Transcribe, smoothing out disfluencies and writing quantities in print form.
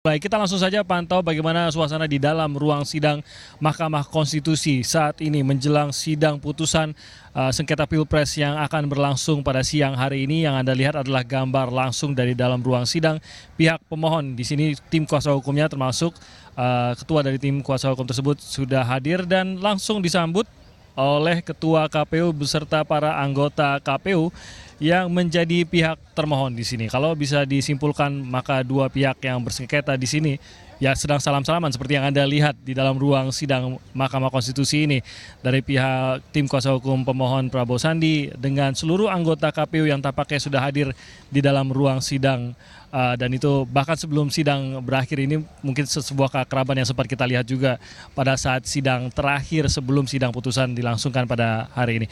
Baik, kita langsung saja pantau bagaimana suasana di dalam ruang sidang Mahkamah Konstitusi saat ini menjelang sidang putusan sengketa Pilpres yang akan berlangsung pada siang hari ini. Yang Anda lihat adalah gambar langsung dari dalam ruang sidang pihak pemohon. Di sini tim kuasa hukumnya termasuk ketua dari tim kuasa hukum tersebut sudah hadir dan langsung disambut oleh Ketua KPU beserta para anggota KPU yang menjadi pihak termohon di sini. Kalau bisa disimpulkan, maka dua pihak yang bersengketa di sini ya sedang salam-salaman seperti yang Anda lihat di dalam ruang sidang Mahkamah Konstitusi ini, dari pihak tim kuasa hukum pemohon Prabowo Sandi dengan seluruh anggota KPU yang tampaknya sudah hadir di dalam ruang sidang. Dan itu bahkan sebelum sidang berakhir ini mungkin sebuah keakraban yang sempat kita lihat juga pada saat sidang terakhir sebelum sidang putusan dilangsungkan pada hari ini.